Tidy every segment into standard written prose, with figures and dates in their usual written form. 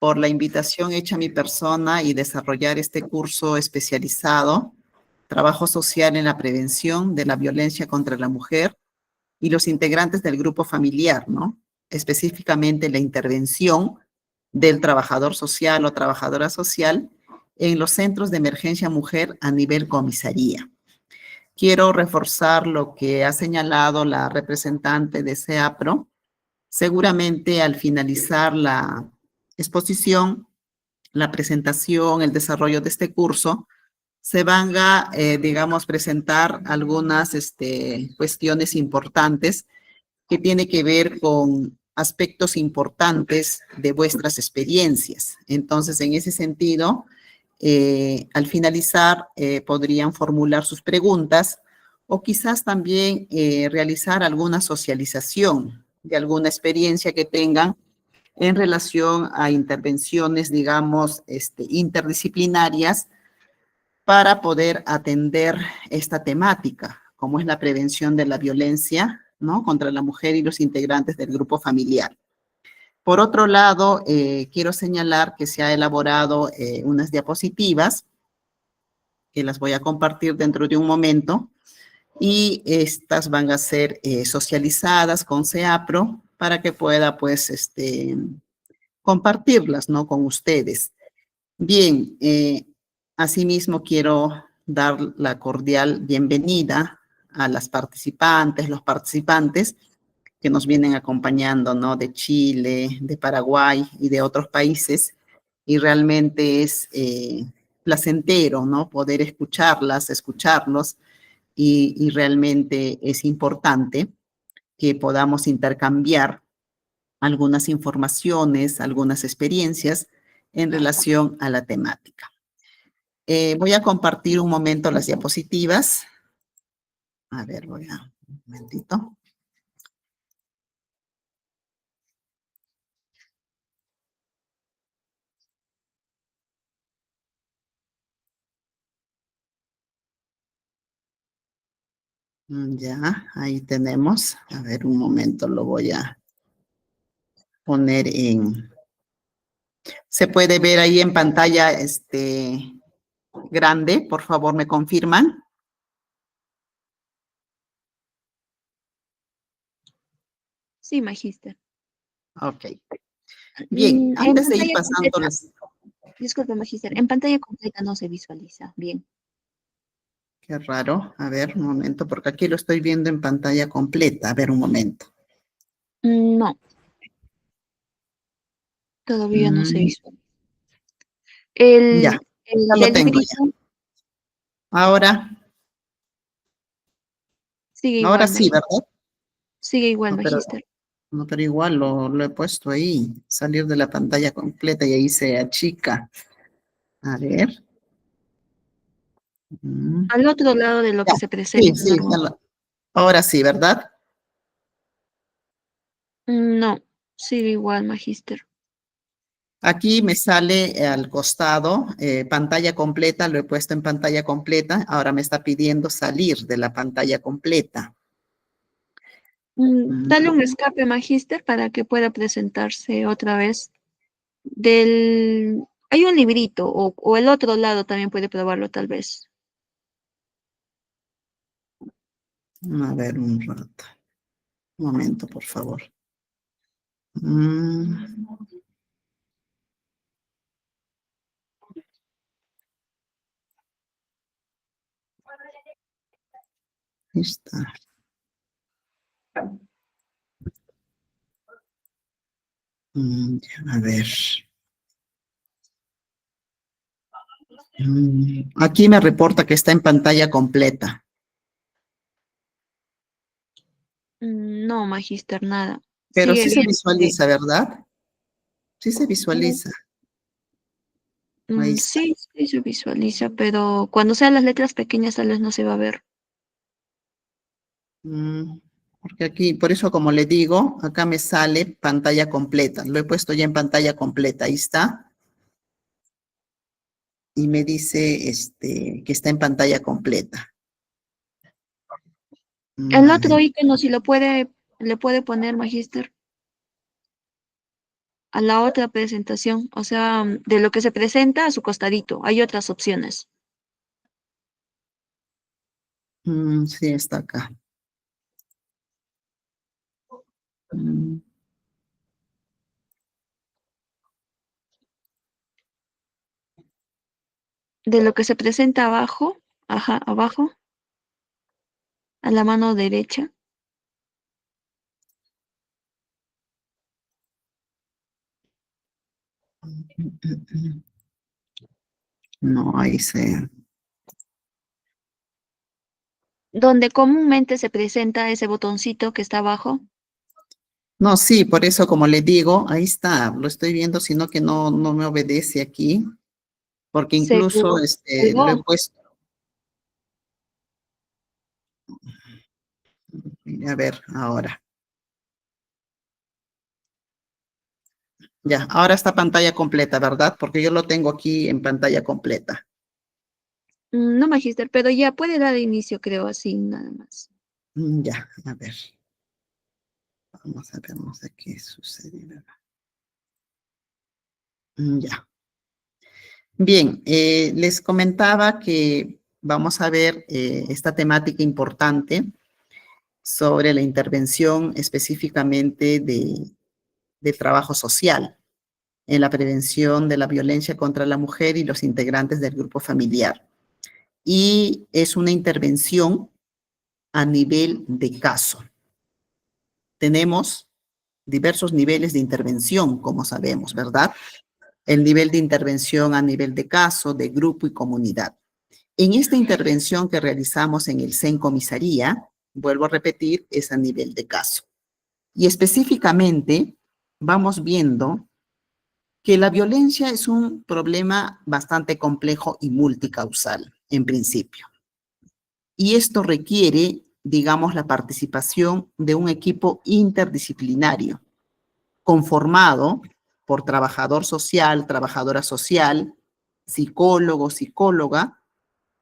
por la invitación hecha a mi persona y desarrollar este curso especializado, Trabajo Social en la Prevención de la Violencia contra la Mujer y los integrantes del grupo familiar, ¿no? Específicamente la intervención del trabajador social o trabajadora social en los centros de emergencia mujer a nivel comisaría. Quiero reforzar lo que ha señalado la representante de SEAPRO. Seguramente al finalizar la exposición, la presentación, el desarrollo de este curso, se van a, digamos, presentar algunas cuestiones importantes que tiene que ver con aspectos importantes de vuestras experiencias. Entonces, en ese sentido, al finalizar, podrían formular sus preguntas o quizás también realizar alguna socialización de alguna experiencia que tengan en relación a intervenciones, digamos, interdisciplinarias para poder atender esta temática, como es la prevención de la violencia, ¿no?, contra la mujer y los integrantes del grupo familiar. Por otro lado, quiero señalar que se ha elaborado unas diapositivas que las voy a compartir dentro de un momento y estas van a ser socializadas con SEAPRO para que pueda, pues, compartirlas, ¿no?, con ustedes. Bien, asimismo quiero dar la cordial bienvenida a las participantes, los participantes que nos vienen acompañando, ¿no?, de Chile, de Paraguay y de otros países, y realmente es placentero, ¿no?, poder escucharlos, y realmente es importante que podamos intercambiar algunas informaciones, algunas experiencias en relación a la temática. Voy a compartir un momento las diapositivas. A ver, un momentito. Ya, ahí tenemos. A ver, un momento, lo voy a poner en... ¿Se puede ver ahí en pantalla grande? Por favor, ¿me confirman? Sí, magíster. Ok. Bien, antes de ir pasando las... Disculpe, magíster, en pantalla completa no se visualiza bien. Qué raro. A ver, un momento, porque aquí lo estoy viendo en pantalla completa. A ver, un momento. No. Todavía no se visualiza. Ya, ya lo tengo ya. Ahora. Sigue igual, Ahora sí, ¿verdad? Sigue igual, No, magíster. pero igual lo he puesto ahí. Salir de la pantalla completa y ahí se achica. A ver. Al otro lado de lo Ya, que se presenta. sí, ahora sí, ¿verdad? No, sigue igual, magíster. Aquí me sale al costado, pantalla completa, lo he puesto en pantalla completa, ahora me está pidiendo salir de la pantalla completa. Dale un escape, magíster, para que pueda presentarse otra vez. Hay un librito, o el otro lado también puede probarlo, tal vez. A ver, un rato. Un momento, por favor. Ahí está. A ver. Aquí me reporta que está en pantalla completa. No, magíster, nada. Pero Sigue sí se bien. visualiza, ¿verdad? Sí se visualiza. Ahí está. Sí, sí se visualiza, pero cuando sean las letras pequeñas tal vez no se va a ver. Porque aquí, por eso como le digo, acá me sale pantalla completa. Lo he puesto ya en pantalla completa, ahí está. Y me dice que está en pantalla completa. El otro icono, si le puede poner, magíster. a la otra presentación, o sea, de lo que se presenta a su costadito, hay otras opciones. Sí, está acá. Mm, De lo que se presenta abajo, ajá, abajo, a la mano derecha. No, ahí se... Donde comúnmente se presenta ese botoncito que está abajo. No, sí, por eso como le digo, ahí está, lo estoy viendo, sino que no me obedece aquí, porque Se incluso lo he colgó. puesto, a ver, ahora. Ya, ahora está pantalla completa, ¿verdad? Porque yo lo tengo aquí en pantalla completa. No, Magister, pero ya puede dar inicio, creo, así, nada más. Ya, a ver. Vamos a ver, no sé qué sucede. Ya. Bien, les comentaba que vamos a ver esta temática importante sobre la intervención específicamente del trabajo social en la prevención de la violencia contra la mujer y los integrantes del grupo familiar. Y es una intervención a nivel de caso. Tenemos diversos niveles de intervención, como sabemos, ¿verdad? El nivel de intervención a nivel de caso, de grupo y comunidad. En esta intervención que realizamos en el CEN Comisaría, vuelvo a repetir, es a nivel de caso. Y específicamente vamos viendo que la violencia es un problema bastante complejo y multicausal, en principio. Y esto requiere, digamos, la participación de un equipo interdisciplinario, conformado por trabajador social, trabajadora social, psicólogo, psicóloga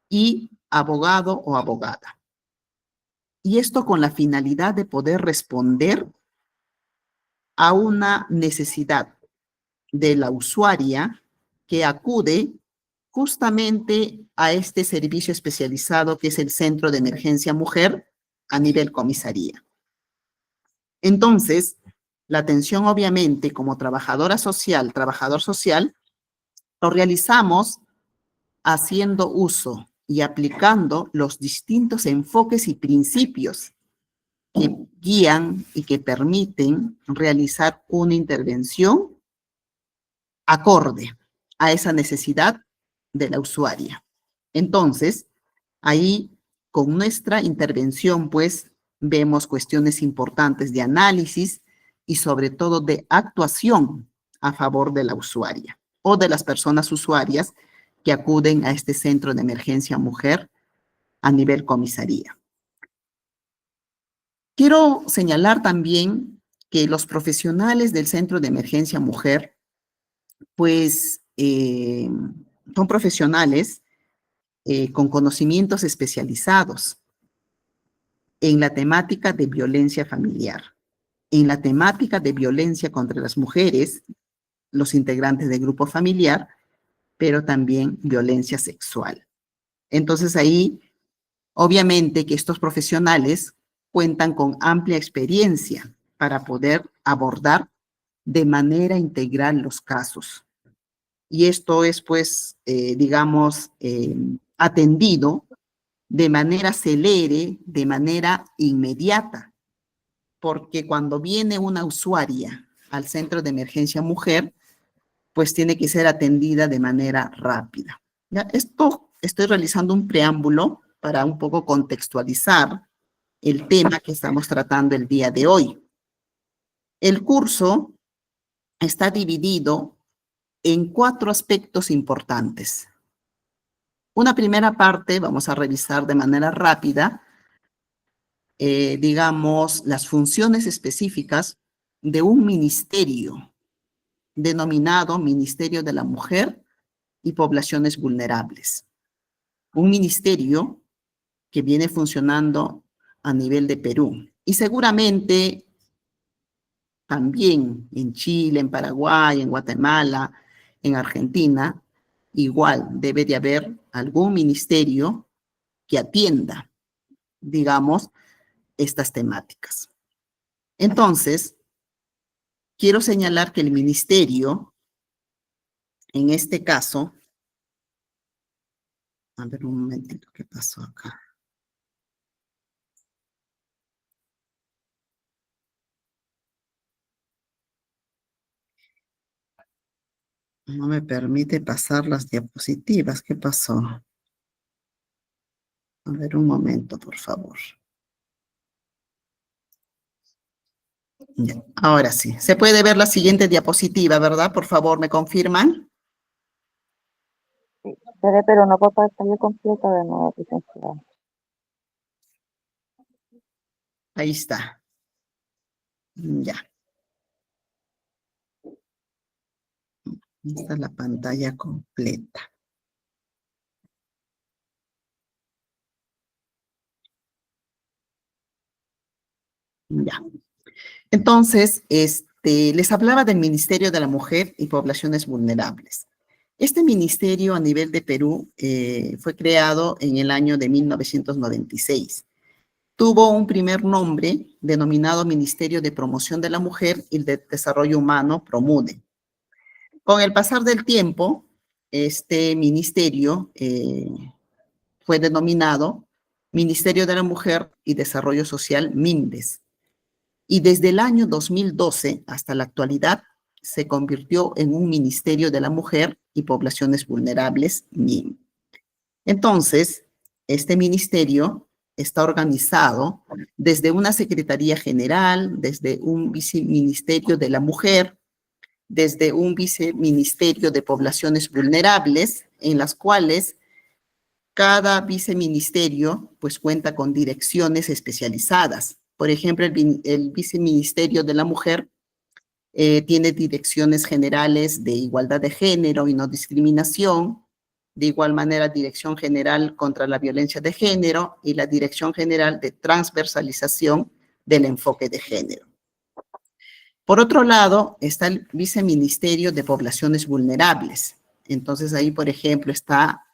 y abogado o abogada. Y esto con la finalidad de poder responder a una necesidad de la usuaria que acude justamente a este servicio especializado que es el Centro de Emergencia Mujer a nivel comisaría. Entonces, la atención obviamente como trabajadora social, trabajador social, lo realizamos haciendo uso y aplicando los distintos enfoques y principios que guían y que permiten realizar una intervención acorde a esa necesidad de la usuaria. Entonces, ahí con nuestra intervención, pues, vemos cuestiones importantes de análisis y sobre todo de actuación a favor de la usuaria o de las personas usuarias que acuden a este centro de emergencia mujer a nivel comisaría. Quiero señalar también que los profesionales del centro de emergencia mujer, pues, son profesionales con conocimientos especializados en la temática de violencia familiar, en la temática de violencia contra las mujeres, los integrantes del grupo familiar, pero también violencia sexual. Entonces ahí, obviamente que estos profesionales cuentan con amplia experiencia para poder abordar de manera integral los casos. Y esto es, pues, digamos, atendido de manera celere, de manera inmediata, porque cuando viene una usuaria al centro de emergencia mujer, pues tiene que ser atendida de manera rápida. ¿Ya? Esto estoy realizando un preámbulo para un poco contextualizar el tema que estamos tratando el día de hoy. El curso está dividido en 4 aspectos importantes. Una primera parte, vamos a revisar de manera rápida, digamos, las funciones específicas de un ministerio denominado Ministerio de la Mujer y Poblaciones Vulnerables. Un ministerio que viene funcionando a nivel de Perú. Y seguramente también en Chile, en Paraguay, en Guatemala, en Argentina, igual debe de haber algún ministerio que atienda, digamos, estas temáticas. Entonces, quiero señalar que el ministerio, en este caso, a ver un momentito, ¿qué pasó acá? No me permite pasar las diapositivas, ¿qué pasó? A ver un momento, por favor. Ya, ahora sí. Se puede ver la siguiente diapositiva, ¿verdad? Por favor, ¿me confirman? Sí, pero no por pantalla completa de nuevo, licenciada. Ahí está. Ya. Esta es la pantalla completa. Ya. Entonces, les hablaba del Ministerio de la Mujer y Poblaciones Vulnerables. Este ministerio a nivel de Perú fue creado en el año de 1996. Tuvo un primer nombre denominado Ministerio de Promoción de la Mujer y de Desarrollo Humano, PROMUDE. Con el pasar del tiempo, este ministerio fue denominado Ministerio de la Mujer y Desarrollo Social, MIMDES. Y desde el año 2012 hasta la actualidad se convirtió en un Ministerio de la Mujer y Poblaciones Vulnerables, MIM. Entonces, este ministerio está organizado desde una Secretaría General, desde un Viceministerio de la Mujer, desde un Viceministerio de Poblaciones Vulnerables, en las cuales cada viceministerio pues cuenta con direcciones especializadas. Por ejemplo, el Viceministerio de la Mujer tiene direcciones generales de igualdad de género y no discriminación, de igual manera Dirección General contra la Violencia de Género y la Dirección General de Transversalización del Enfoque de Género. Por otro lado, está el Viceministerio de Poblaciones Vulnerables. Entonces ahí, por ejemplo, está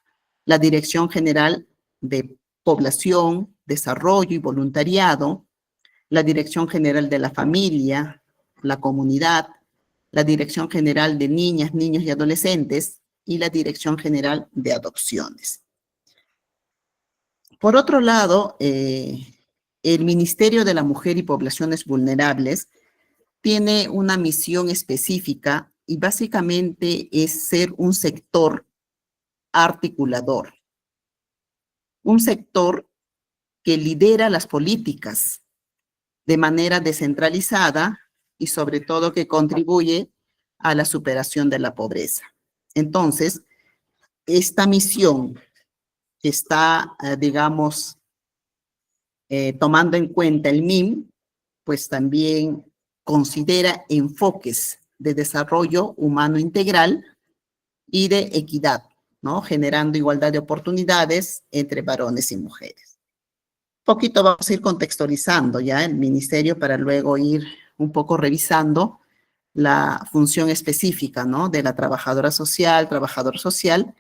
la Dirección General de Población, Desarrollo y Voluntariado, la Dirección General de la Familia, la Comunidad, la Dirección General de Niñas, Niños y Adolescentes y la Dirección General de Adopciones. Por otro lado, el Ministerio de la Mujer y Poblaciones Vulnerables tiene una misión específica y básicamente es ser un sector articulador, un sector que lidera las políticas de manera descentralizada y sobre todo que contribuye a la superación de la pobreza. Entonces, esta misión que está, digamos, tomando en cuenta el MIM, pues también considera enfoques de desarrollo humano integral y de equidad, ¿no? Generando igualdad de oportunidades entre varones y mujeres. Poquito vamos a ir contextualizando ya el ministerio para luego ir un poco revisando la función específica, ¿no? De la trabajadora social, trabajador social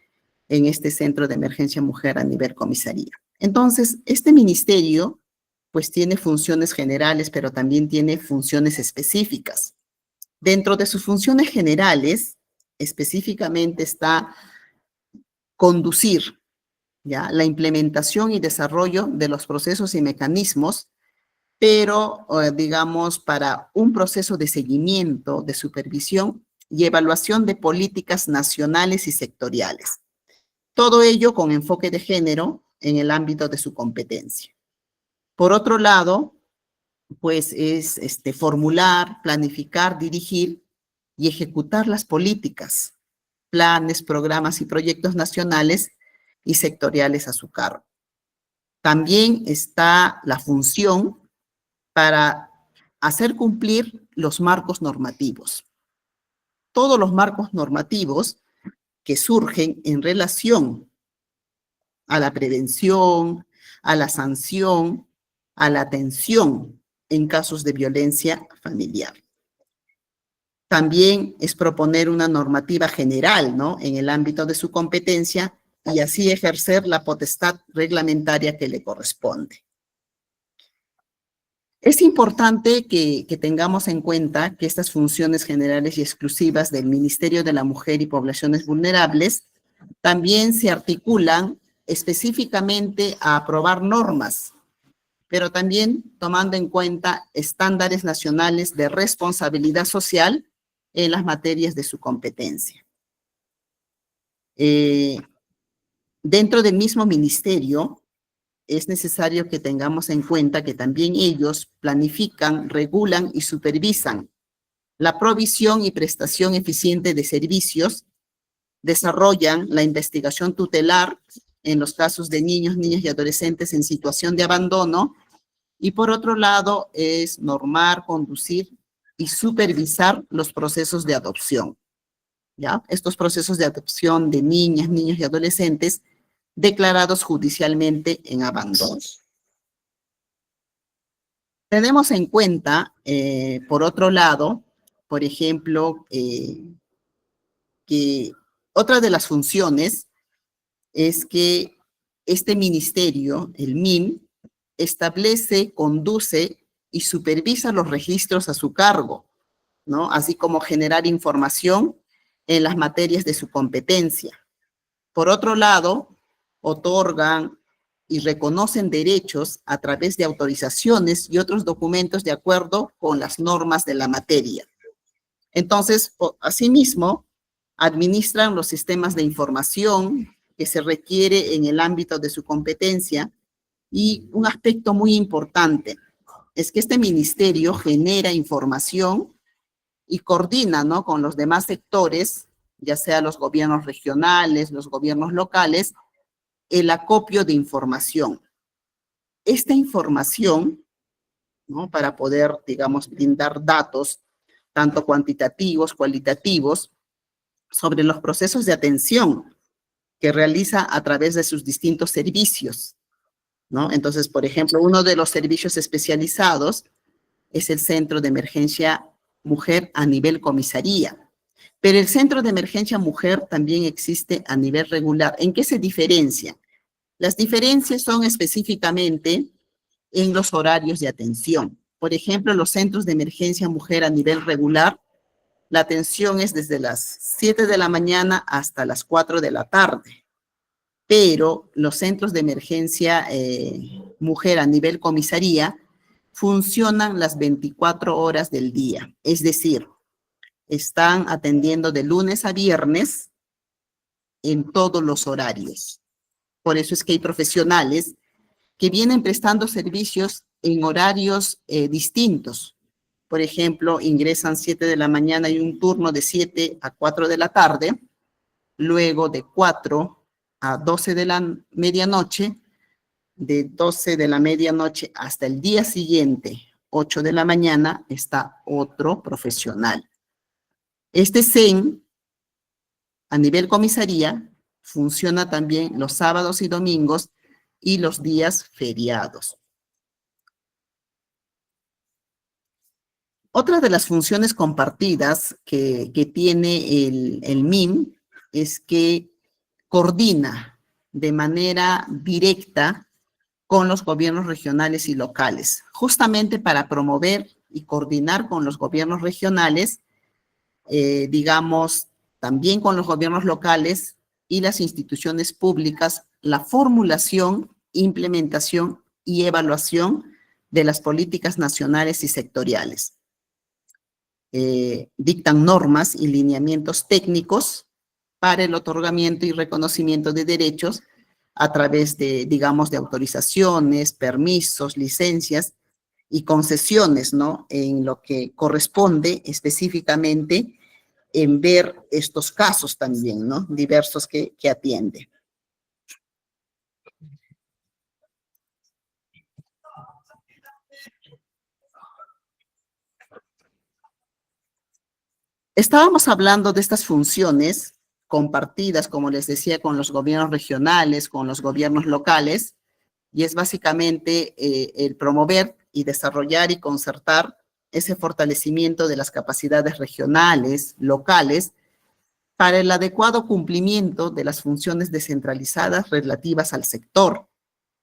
en este centro de emergencia mujer a nivel comisaría. Entonces, este ministerio pues tiene funciones generales, pero también tiene funciones específicas. Dentro de sus funciones generales, específicamente está conducir, ¿ya? La implementación y desarrollo de los procesos y mecanismos, pero, digamos, para un proceso de seguimiento, de supervisión y evaluación de políticas nacionales y sectoriales. Todo ello con enfoque de género en el ámbito de su competencia. Por otro lado, pues es formular, planificar, dirigir y ejecutar las políticas, planes, programas y proyectos nacionales y sectoriales a su cargo. También está la función para hacer cumplir los marcos normativos. Todos los marcos normativos que surgen en relación a la prevención, a la sanción, a la atención en casos de violencia familiar. También es proponer una normativa general, ¿no?, en el ámbito de su competencia y así ejercer la potestad reglamentaria que le corresponde. Es importante que tengamos en cuenta que estas funciones generales y exclusivas del Ministerio de la Mujer y Poblaciones Vulnerables también se articulan específicamente a aprobar normas, pero también tomando en cuenta estándares nacionales de responsabilidad social en las materias de su competencia. Dentro del mismo ministerio, es necesario que tengamos en cuenta que también ellos planifican, regulan y supervisan la provisión y prestación eficiente de servicios, desarrollan la investigación tutelar en los casos de niños, niñas y adolescentes en situación de abandono, y por otro lado es normar, conducir y supervisar los procesos de adopción, ¿ya? Estos procesos de adopción de niñas, niños y adolescentes declarados judicialmente en abandono. Tenemos en cuenta, por otro lado, por ejemplo, que otra de las funciones es que este ministerio, el MIM, establece, conduce y supervisa los registros a su cargo, ¿no?, así como generar información en las materias de su competencia. Por otro lado, otorgan y reconocen derechos a través de autorizaciones y otros documentos de acuerdo con las normas de la materia. Entonces, asimismo, administran los sistemas de información que se requiere en el ámbito de su competencia, y un aspecto muy importante es que este ministerio genera información y coordina, ¿no?, con los demás sectores, ya sea los gobiernos regionales, los gobiernos locales, el acopio de información. Esta información, ¿no?, para poder, digamos, brindar datos, tanto cuantitativos, cualitativos, sobre los procesos de atención que realiza a través de sus distintos servicios, ¿no? Entonces, por ejemplo, uno de los servicios especializados es el Centro de Emergencia Mujer a nivel comisaría. Pero el Centro de Emergencia Mujer también existe a nivel regular. ¿En qué se diferencia? Las diferencias son específicamente en los horarios de atención. Por ejemplo, los centros de emergencia mujer a nivel regular, la atención es desde las 7 de la mañana hasta las 4 de la tarde. Pero los centros de emergencia mujer a nivel comisaría funcionan las 24 horas del día. Es decir, están atendiendo de lunes a viernes en todos los horarios. Por eso es que hay profesionales que vienen prestando servicios en horarios distintos. Por ejemplo, ingresan 7 de la mañana y un turno de 7 a 4 de la tarde, luego de 4 a 12 de la medianoche, de 12 de la medianoche hasta el día siguiente, 8 de la mañana, está otro profesional. Este CEN, a nivel comisaría, funciona también los sábados y domingos y los días feriados. Otra de las funciones compartidas que tiene el MIM es que coordina de manera directa con los gobiernos regionales y locales, justamente para promover y coordinar con los gobiernos regionales, digamos, también con los gobiernos locales y las instituciones públicas, la formulación, implementación y evaluación de las políticas nacionales y sectoriales. Dictan normas y lineamientos técnicos para el otorgamiento y reconocimiento de derechos a través de, digamos, de autorizaciones, permisos, licencias y concesiones, ¿no?, en lo que corresponde específicamente en ver estos casos también, ¿no?, diversos que atiende. Estábamos hablando de estas funciones compartidas, como les decía, con los gobiernos regionales, con los gobiernos locales, y es básicamente el promover y desarrollar y concertar ese fortalecimiento de las capacidades regionales, locales, para el adecuado cumplimiento de las funciones descentralizadas relativas al sector,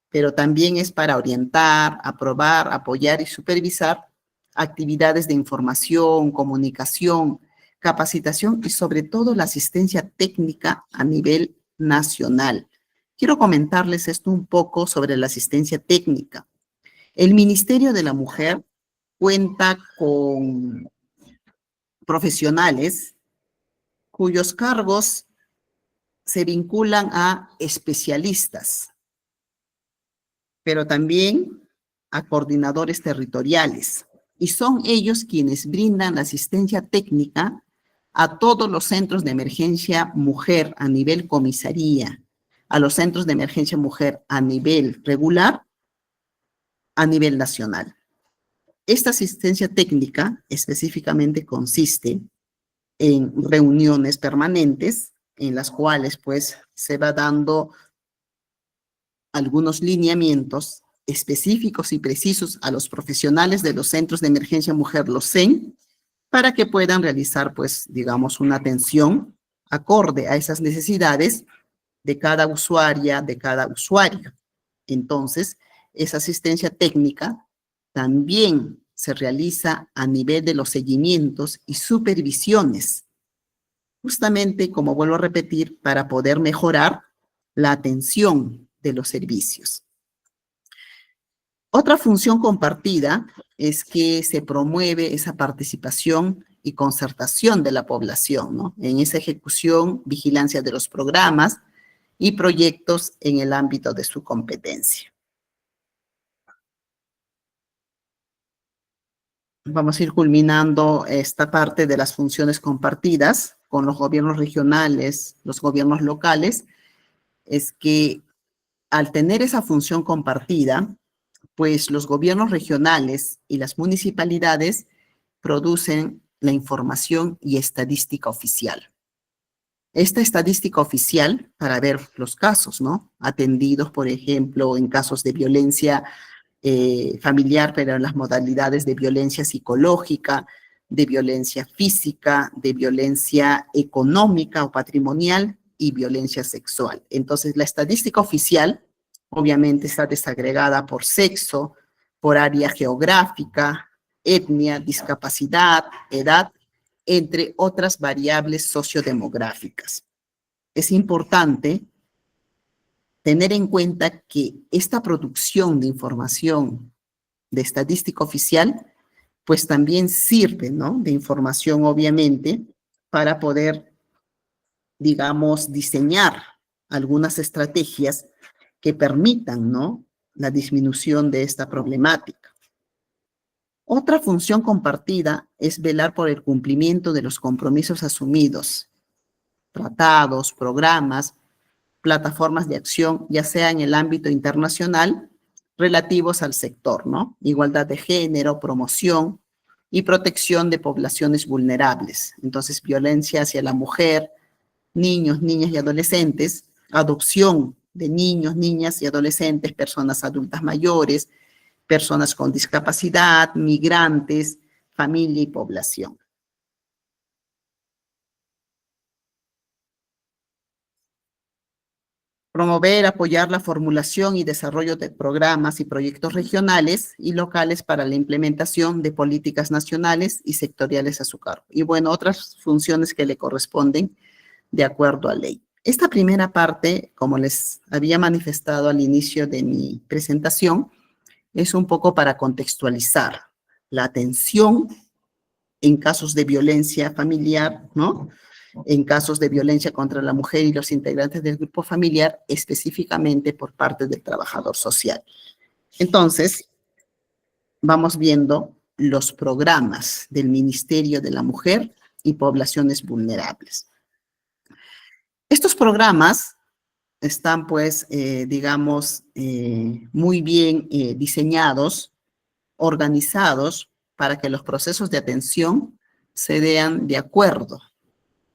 pero también es para orientar, aprobar, apoyar y supervisar actividades de información, comunicación, capacitación y sobre todo la asistencia técnica a nivel nacional. Quiero comentarles esto un poco sobre la asistencia técnica. El Ministerio de la Mujer cuenta con profesionales cuyos cargos se vinculan a especialistas, pero también a coordinadores territoriales. Y son ellos quienes brindan la asistencia técnica a todos los centros de emergencia mujer a nivel comisaría, a los centros de emergencia mujer a nivel regular, a nivel nacional. Esta asistencia técnica específicamente consiste en reuniones permanentes en las cuales pues se va dando algunos lineamientos específicos y precisos a los profesionales de los centros de emergencia mujer, los CEN, para que puedan realizar pues digamos una atención acorde a esas necesidades de cada usuaria, de cada usuario. Entonces, esa asistencia técnica también se realiza a nivel de los seguimientos y supervisiones, justamente, como vuelvo a repetir, para poder mejorar la atención de los servicios. Otra función compartida es que se promueve esa participación y concertación de la población, ¿no? En esa ejecución, vigilancia de los programas y proyectos en el ámbito de su competencia. Vamos a ir culminando esta parte de las funciones compartidas con los gobiernos regionales, los gobiernos locales, es que al tener esa función compartida, pues los gobiernos regionales y las municipalidades producen la información y estadística oficial. Esta estadística oficial para ver los casos, ¿no? Atendidos, por ejemplo, en casos de violencia familiar, pero en las modalidades de violencia psicológica, de violencia física, de violencia económica o patrimonial y violencia sexual. Entonces, la estadística oficial obviamente está desagregada por sexo, por área geográfica, etnia, discapacidad, edad, entre otras variables sociodemográficas. Es importante tener en cuenta que esta producción de información de estadística oficial, pues también sirve, ¿no? De información, obviamente, para poder, digamos, diseñar algunas estrategias que permitan, ¿no? La disminución de esta problemática. Otra función compartida es velar por el cumplimiento de los compromisos asumidos, tratados, programas, plataformas de acción, ya sea en el ámbito internacional, relativos al sector, ¿no? Igualdad de género, promoción y protección de poblaciones vulnerables. Entonces, violencia hacia la mujer, niños, niñas y adolescentes, adopción de niños, niñas y adolescentes, personas adultas mayores, personas con discapacidad, migrantes, familia y población. Promover, apoyar la formulación y desarrollo de programas y proyectos regionales y locales para la implementación de políticas nacionales y sectoriales a su cargo. Y bueno, otras funciones que le corresponden de acuerdo a ley. Esta primera parte, como les había manifestado al inicio de mi presentación, es un poco para contextualizar la atención en casos de violencia familiar, ¿no? En casos de violencia contra la mujer y los integrantes del grupo familiar, específicamente por parte del trabajador social. Entonces, vamos viendo los programas del Ministerio de la Mujer y Poblaciones Vulnerables. Estos programas están, pues, digamos, muy bien diseñados, organizados, para que los procesos de atención se den de acuerdo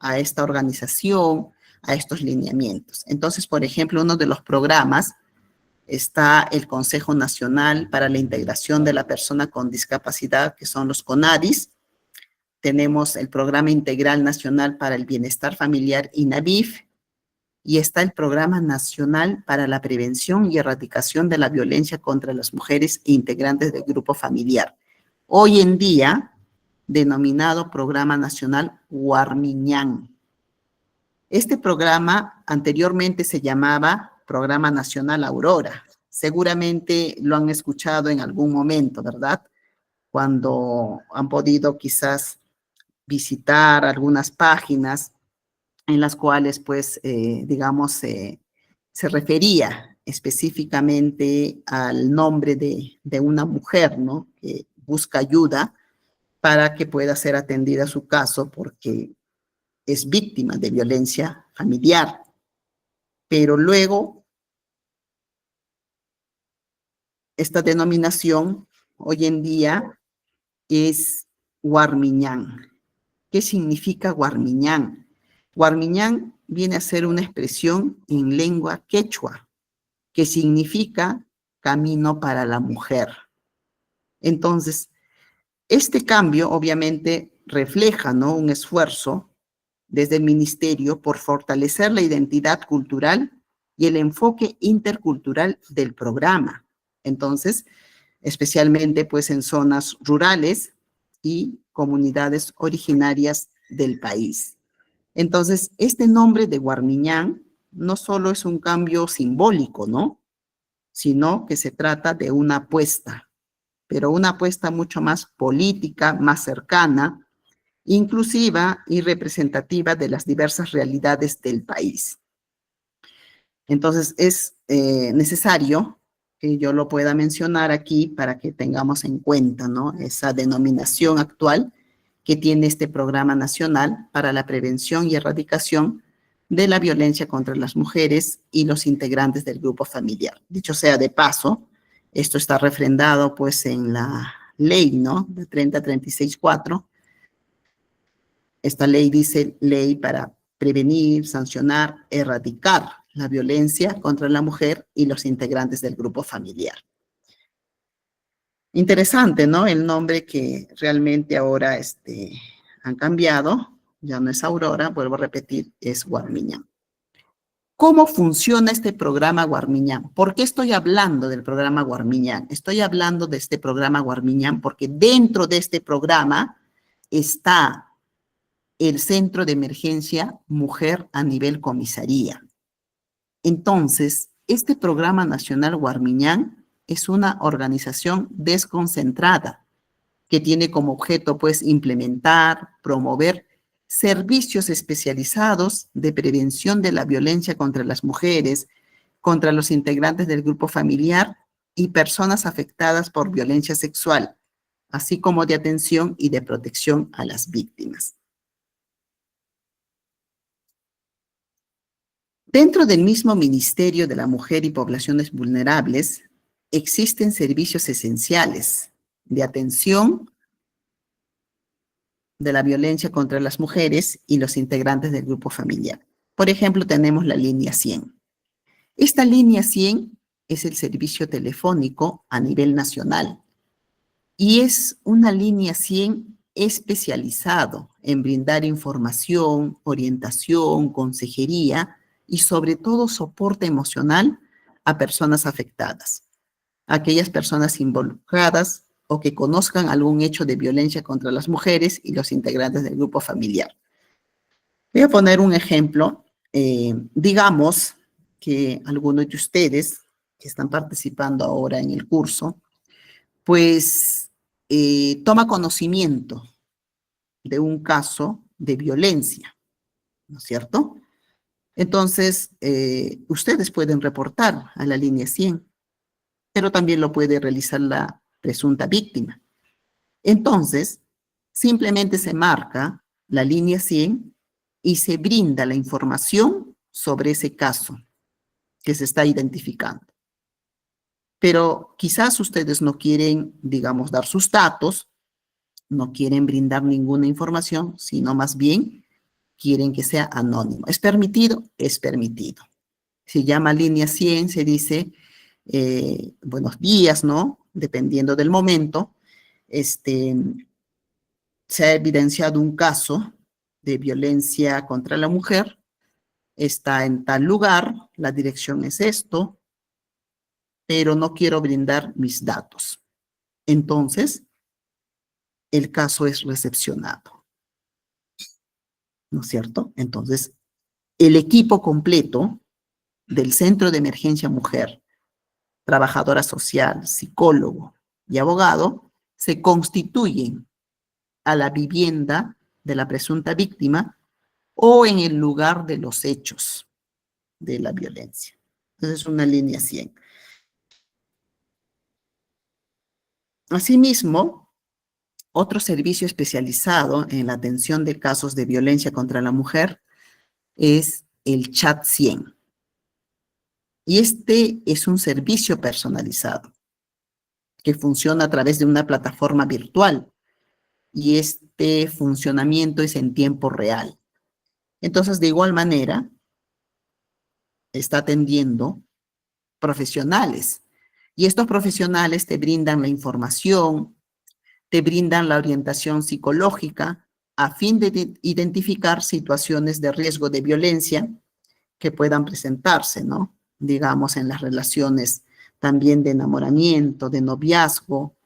a esta organización, a estos lineamientos. Entonces, por ejemplo, uno de los programas está el Consejo Nacional para la Integración de la Persona con Discapacidad, que son los CONADIS. Tenemos el Programa Integral Nacional para el Bienestar Familiar, INABIF, y está el Programa Nacional para la Prevención y Erradicación de la Violencia contra las Mujeres e Integrantes del Grupo Familiar. Hoy en día, denominado Programa Nacional Guarmiñán. Este programa anteriormente se llamaba Programa Nacional Aurora. Seguramente lo han escuchado en algún momento, ¿verdad? Cuando han podido quizás visitar algunas páginas en las cuales, pues, digamos, se refería específicamente al nombre de una mujer, ¿no? Que busca ayuda para que pueda ser atendida su caso porque es víctima de violencia familiar. Pero luego, esta denominación hoy en día es Guarmiñán. ¿Qué significa Guarmiñán? Guarmiñán viene a ser una expresión en lengua quechua que significa camino para la mujer. Entonces, este cambio obviamente refleja, ¿no?, un esfuerzo desde el ministerio por fortalecer la identidad cultural y el enfoque intercultural del programa. Entonces, especialmente pues en zonas rurales y comunidades originarias del país. Entonces, este nombre de Guarmiñán no solo es un cambio simbólico, ¿no?, sino que se trata de una apuesta, pero una apuesta mucho más política, más cercana, inclusiva y representativa de las diversas realidades del país. Entonces, es necesario que yo lo pueda mencionar aquí para que tengamos en cuenta, ¿no?, esa denominación actual que tiene este Programa Nacional para la Prevención y Erradicación de la Violencia contra las Mujeres y los integrantes del grupo familiar. Dicho sea de paso, esto está refrendado pues en la ley, ¿no?, de 30364. Esta ley dice ley para prevenir, sancionar, erradicar la violencia contra la mujer y los integrantes del grupo familiar. Interesante, ¿no?, el nombre que realmente ahora han cambiado, ya no es Aurora, vuelvo a repetir, es Guarmiñán. ¿Cómo funciona este programa Guarmiñán? ¿Por qué estoy hablando del programa Guarmiñán? Estoy hablando de este programa Guarmiñán porque dentro de este programa está el Centro de Emergencia Mujer a nivel comisaría. Entonces, este Programa Nacional Guarmiñán es una organización desconcentrada que tiene como objeto, pues, implementar, promover servicios especializados de prevención de la violencia contra las mujeres, contra los integrantes del grupo familiar y personas afectadas por violencia sexual, así como de atención y de protección a las víctimas. Dentro del mismo Ministerio de la Mujer y Poblaciones Vulnerables, existen servicios esenciales de atención de la violencia contra las mujeres y los integrantes del grupo familiar. Por ejemplo, tenemos la línea 100. Esta línea 100 es el servicio telefónico a nivel nacional y es una línea 100 especializado en brindar información, orientación, consejería y sobre todo soporte emocional a personas afectadas, aquellas personas involucradas o que conozcan algún hecho de violencia contra las mujeres y los integrantes del grupo familiar. Voy a poner un ejemplo. Digamos que algunos de ustedes que están participando ahora en el curso, pues toma conocimiento de un caso de violencia, ¿no es cierto? Entonces, ustedes pueden reportar a la línea 100, pero también lo puede realizar la presunta víctima. Entonces, simplemente se marca la línea 100 y se brinda la información sobre ese caso que se está identificando. Pero quizás ustedes no quieren, digamos, dar sus datos, no quieren brindar ninguna información, sino más bien quieren que sea anónimo. ¿Es permitido? Es permitido. Se llama línea 100, se dice, buenos días, ¿no? Dependiendo del momento, se ha evidenciado un caso de violencia contra la mujer, está en tal lugar, la dirección es esto, pero no quiero brindar mis datos. Entonces, el caso es recepcionado, ¿no es cierto? Entonces, el equipo completo del Centro de Emergencia Mujer, trabajadora social, psicólogo y abogado, se constituyen a la vivienda de la presunta víctima o en el lugar de los hechos de la violencia. Entonces es una línea 100. Asimismo, otro servicio especializado en la atención de casos de violencia contra la mujer es el Chat 100. Y este es un servicio personalizado que funciona a través de una plataforma virtual y este funcionamiento es en tiempo real. Entonces, de igual manera, está atendiendo profesionales y estos profesionales te brindan la información, te brindan la orientación psicológica a fin de identificar situaciones de riesgo de violencia que puedan presentarse, ¿no? Digamos, en las relaciones también de enamoramiento, de noviazgo,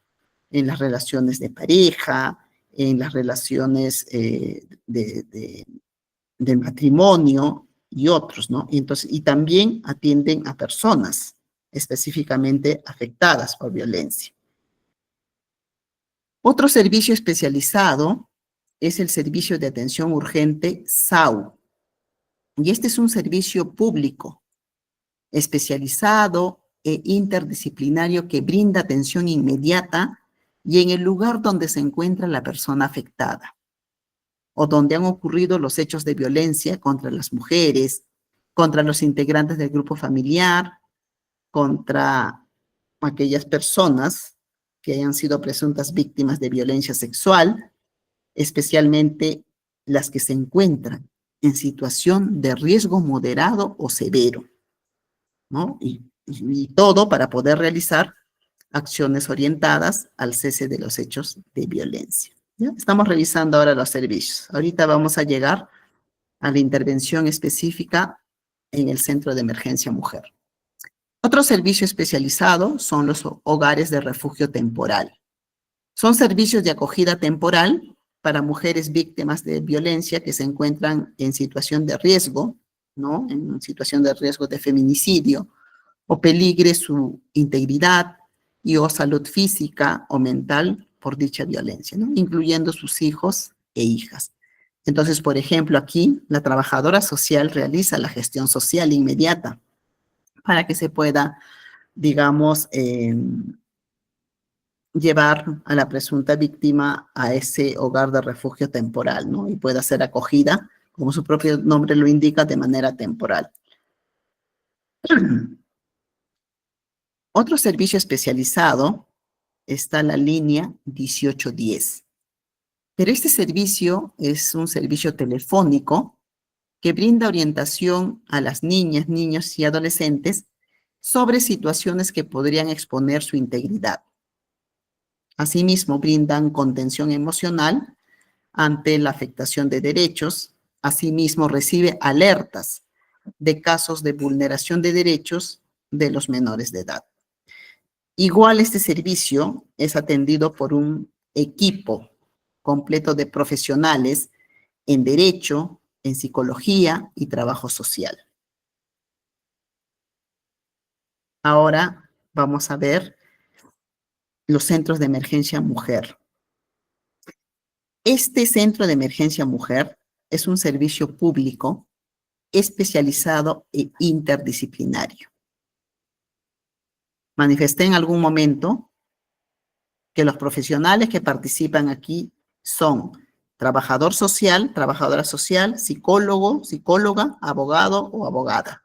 en las relaciones de pareja, en las relaciones de matrimonio y otros, ¿no? Y, entonces, y también atienden a personas específicamente afectadas por violencia. Otro servicio especializado es el Servicio de Atención Urgente SAU. Y este es un servicio público, especializado e interdisciplinario que brinda atención inmediata y en el lugar donde se encuentra la persona afectada o donde han ocurrido los hechos de violencia contra las mujeres, contra los integrantes del grupo familiar, contra aquellas personas que hayan sido presuntas víctimas de violencia sexual, especialmente las que se encuentran en situación de riesgo moderado o severo, ¿no? Y todo para poder realizar acciones orientadas al cese de los hechos de violencia. ¿Ya? Estamos revisando ahora los servicios. Ahorita vamos a llegar a la intervención específica en el Centro de Emergencia Mujer. Otro servicio especializado son los hogares de refugio temporal. Son servicios de acogida temporal para mujeres víctimas de violencia que se encuentran en situación de riesgo, ¿no? En situación de riesgo de feminicidio, o peligre su integridad y o salud física o mental por dicha violencia, ¿no? Incluyendo sus hijos e hijas. Entonces, por ejemplo, aquí la trabajadora social realiza la gestión social inmediata para que se pueda, digamos, llevar a la presunta víctima a ese hogar de refugio temporal, ¿no? Y pueda ser acogida, como su propio nombre lo indica, de manera temporal. Otro servicio especializado está la línea 1810. Pero este servicio es un servicio telefónico que brinda orientación a las niñas, niños y adolescentes sobre situaciones que podrían exponer su integridad. Asimismo, brindan contención emocional ante la afectación de derechos. Asimismo, recibe alertas de casos de vulneración de derechos de los menores de edad. Igual este servicio es atendido por un equipo completo de profesionales en derecho, en psicología y trabajo social. Ahora vamos a ver los centros de emergencia mujer. Este centro de emergencia mujer es un servicio público especializado e interdisciplinario. Manifesté en algún momento que los profesionales que participan aquí son trabajador social, trabajadora social, psicólogo, psicóloga, abogado o abogada.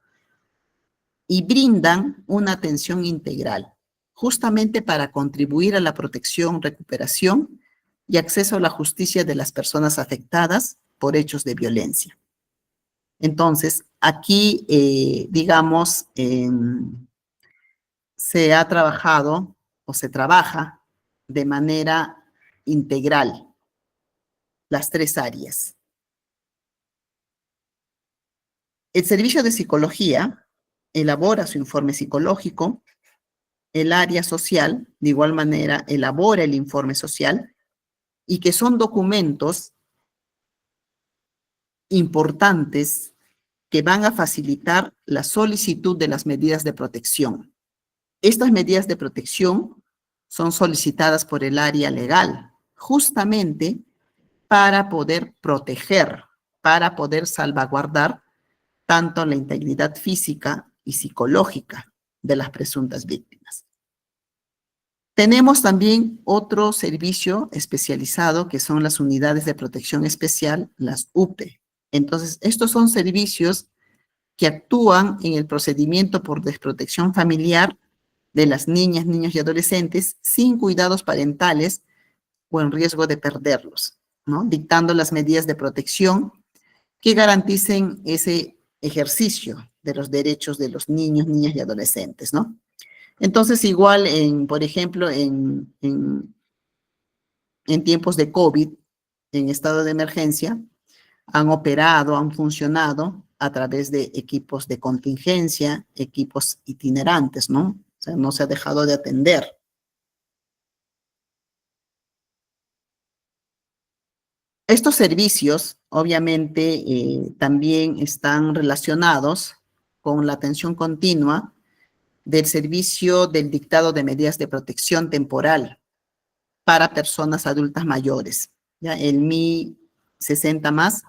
Y brindan una atención integral, justamente para contribuir a la protección, recuperación y acceso a la justicia de las personas afectadas por hechos de violencia. Entonces, aquí, digamos, se ha trabajado o se trabaja de manera integral las tres áreas. El Servicio de Psicología elabora su informe psicológico, el área social, de igual manera, elabora el informe social, y que son documentos importantes que van a facilitar la solicitud de las medidas de protección. Estas medidas de protección son solicitadas por el área legal, justamente para poder proteger, para poder salvaguardar tanto la integridad física y psicológica de las presuntas víctimas. Tenemos también otro servicio especializado que son las unidades de protección especial, las UPE. Entonces, estos son servicios que actúan en el procedimiento por desprotección familiar de las niñas, niños y adolescentes sin cuidados parentales o en riesgo de perderlos, ¿no? Dictando las medidas de protección que garanticen ese ejercicio de los derechos de los niños, niñas y adolescentes, ¿no? Entonces, igual, por ejemplo, en tiempos de COVID, en estado de emergencia, han operado, han funcionado a través de equipos de contingencia, equipos itinerantes, ¿no? O sea, no se ha dejado de atender. Estos servicios, obviamente, también están relacionados con la atención continua del servicio del dictado de medidas de protección temporal para personas adultas mayores, ¿ya? El MI 60 más,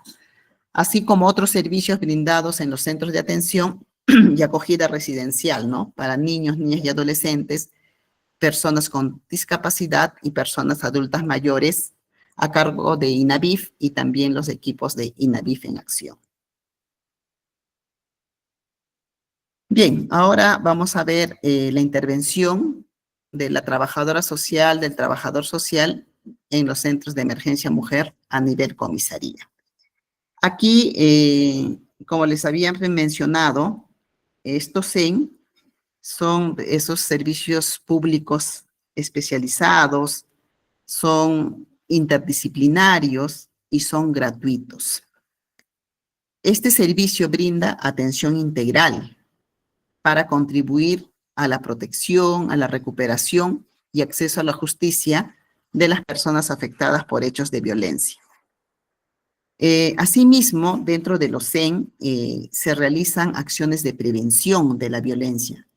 así como otros servicios brindados en los centros de atención y acogida residencial, ¿no? Para niños, niñas y adolescentes, personas con discapacidad y personas adultas mayores a cargo de INAVIF y también los equipos de INAVIF en acción. Bien, ahora vamos a ver la intervención de la trabajadora social, del trabajador social en los centros de emergencia mujer a nivel comisaría. Aquí, como les había mencionado, estos CEN son esos servicios públicos especializados, son interdisciplinarios y son gratuitos. Este servicio brinda atención integral para contribuir a la protección, a la recuperación y acceso a la justicia de las personas afectadas por hechos de violencia. Asimismo, dentro de los CEN se realizan acciones de prevención de la violencia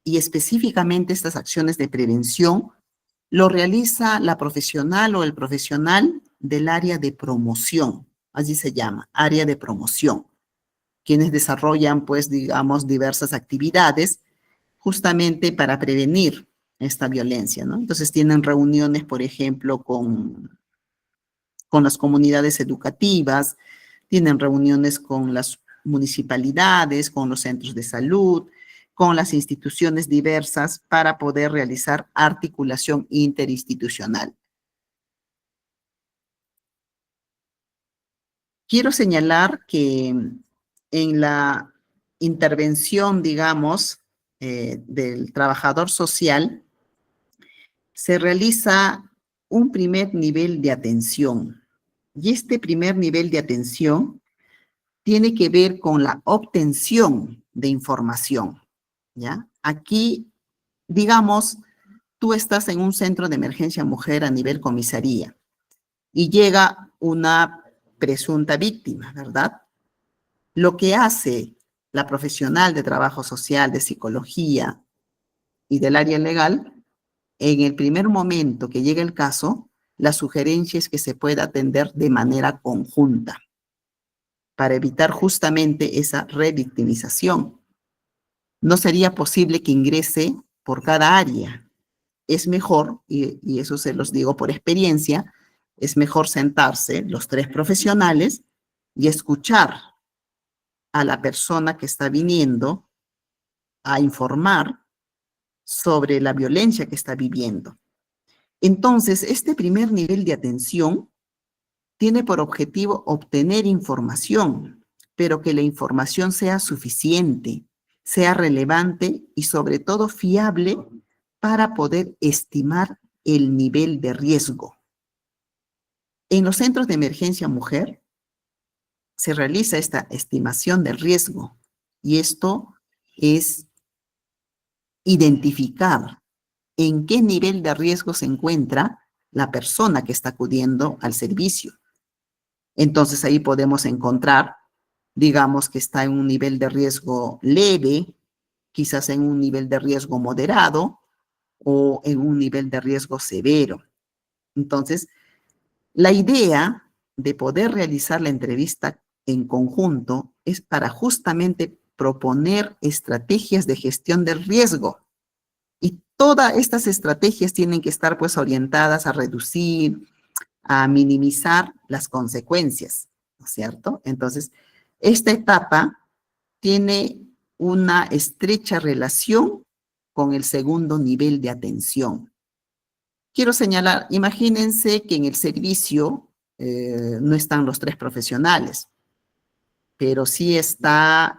y específicamente estas acciones de prevención lo realiza la profesional o el profesional del área de promoción, así se llama, área de promoción, quienes desarrollan, pues, digamos, diversas actividades justamente para prevenir esta violencia, ¿no? Entonces tienen reuniones, por ejemplo, con las comunidades educativas, tienen reuniones con las municipalidades, con los centros de salud, con las instituciones diversas para poder realizar articulación interinstitucional. Quiero señalar que en la intervención, digamos, del trabajador social, se realiza un primer nivel de atención. Y este primer nivel de atención tiene que ver con la obtención de información, ¿ya? Aquí, digamos, tú estás en un centro de emergencia mujer a nivel comisaría y llega una presunta víctima, ¿verdad? Lo que hace la profesional de trabajo social, de psicología y del área legal, en el primer momento que llega el caso, la sugerencia es que se pueda atender de manera conjunta para evitar justamente esa revictimización. No sería posible que ingrese por cada área. Es mejor, y eso se los digo por experiencia, es mejor sentarse los tres profesionales y escuchar a la persona que está viniendo a informar sobre la violencia que está viviendo. Entonces, este primer nivel de atención tiene por objetivo obtener información, pero que la información sea suficiente, sea relevante y sobre todo fiable para poder estimar el nivel de riesgo. En los centros de emergencia mujer se realiza esta estimación del riesgo y esto es identificar en qué nivel de riesgo se encuentra la persona que está acudiendo al servicio. Entonces ahí podemos encontrar, digamos que está en un nivel de riesgo leve, quizás en un nivel de riesgo moderado o en un nivel de riesgo severo. Entonces, la idea de poder realizar la entrevista en conjunto es para justamente proponer estrategias de gestión del riesgo. Y todas estas estrategias tienen que estar pues orientadas a reducir, a minimizar las consecuencias, ¿no es cierto? Entonces, esta etapa tiene una estrecha relación con el segundo nivel de atención. Quiero señalar, imagínense que en el servicio no están los 3 profesionales, pero sí está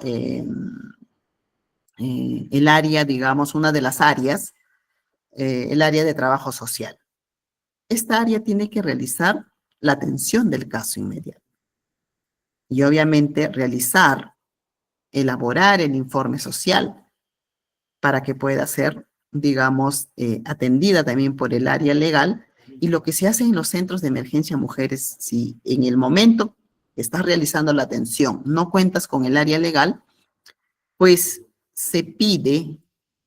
el área, digamos, una de las áreas, el área de trabajo social. Esta área tiene que realizar la atención del caso inmediato y obviamente elaborar el informe social para que pueda ser, digamos, atendida también por el área legal. Y lo que se hace en los centros de emergencia mujeres, si en el momento que estás realizando la atención no cuentas con el área legal, pues se pide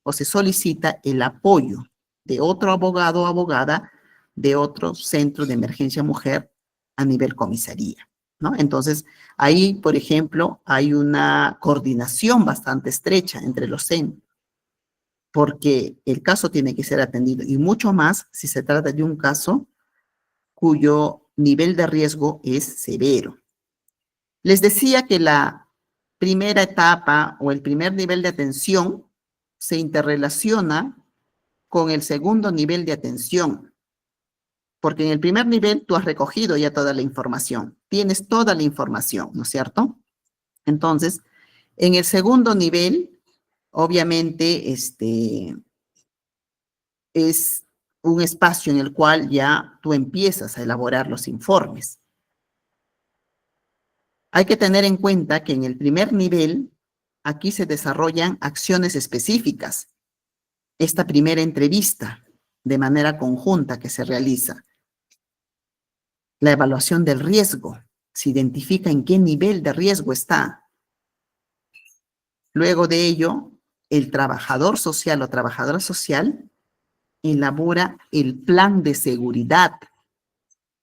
o se solicita el apoyo de otro abogado o abogada de otro centro de emergencia mujer a nivel comisaría, ¿no? Entonces, ahí, por ejemplo, hay una coordinación bastante estrecha entre los centros, porque el caso tiene que ser atendido y mucho más si se trata de un caso cuyo nivel de riesgo es severo. Les decía que la primera etapa o el primer nivel de atención se interrelaciona con el segundo nivel de atención, porque en el primer nivel tú has recogido ya toda la información, tienes toda la información, ¿no es cierto? Entonces, en el segundo nivel, obviamente, es un espacio en el cual ya tú empiezas a elaborar los informes. Hay que tener en cuenta que en el primer nivel, aquí se desarrollan acciones específicas. Esta primera entrevista de manera conjunta que se realiza. La evaluación del riesgo. Se identifica en qué nivel de riesgo está. Luego de ello, el trabajador social o trabajadora social elabora el plan de seguridad.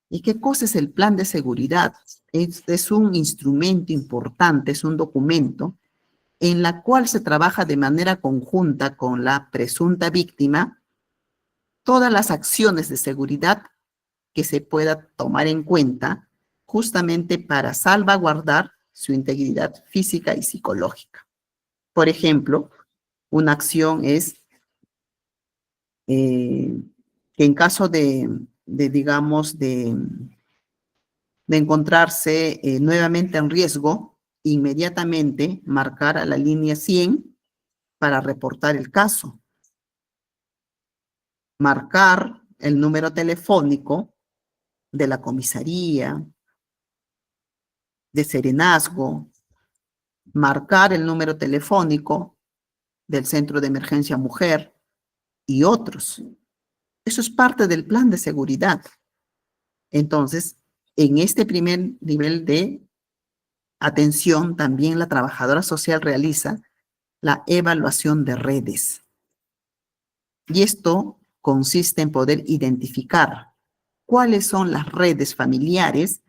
¿Y qué cosa es el plan de seguridad? Es un instrumento importante, es un documento en la cual se trabaja de manera conjunta con la presunta víctima todas las acciones de seguridad que se pueda tomar en cuenta justamente para salvaguardar su integridad física y psicológica. Por ejemplo, una acción es que en caso digamos, de encontrarse nuevamente en riesgo, inmediatamente marcar a la línea 100 para reportar el caso. Marcar el número telefónico de la comisaría, de serenazgo, marcar el número telefónico del Centro de Emergencia Mujer y otros. Eso es parte del plan de seguridad. Entonces, en este primer nivel de atención, también la trabajadora social realiza la evaluación de redes. Y esto consiste en poder identificar cuáles son las redes familiares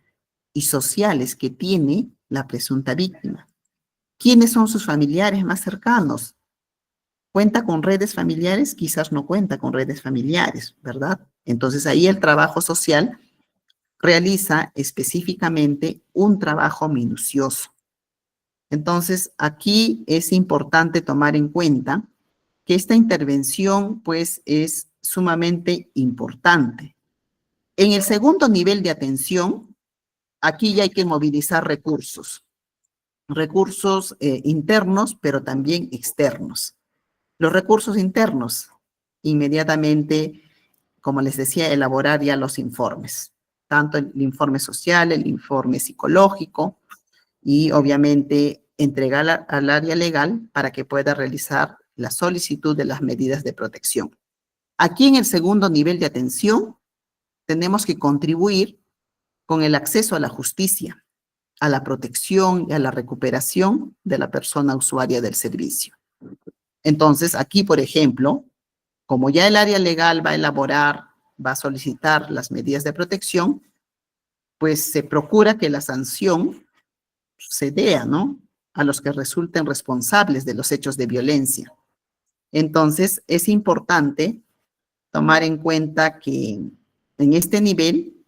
y sociales que tiene la presunta víctima. ¿Quiénes son sus familiares más cercanos? ¿Cuenta con redes familiares? Quizás no cuenta con redes familiares, ¿verdad? Entonces ahí el trabajo social realiza específicamente un trabajo minucioso. Entonces aquí es importante tomar en cuenta que esta intervención pues es sumamente importante. En el segundo nivel de atención, aquí ya hay que movilizar recursos. recursos internos, pero también externos. Los recursos internos, inmediatamente, como les decía, elaborar ya los informes, tanto el informe social, el informe psicológico, y obviamente entregar al área legal para que pueda realizar la solicitud de las medidas de protección. Aquí en el segundo nivel de atención tenemos que contribuir con el acceso a la justicia, a la protección y a la recuperación de la persona usuaria del servicio. Entonces, aquí, por ejemplo, como ya el área legal va a elaborar, va a solicitar las medidas de protección, pues se procura que la sanción se dé, ¿no?, a los que resulten responsables de los hechos de violencia. Entonces, es importante tomar en cuenta que en este nivel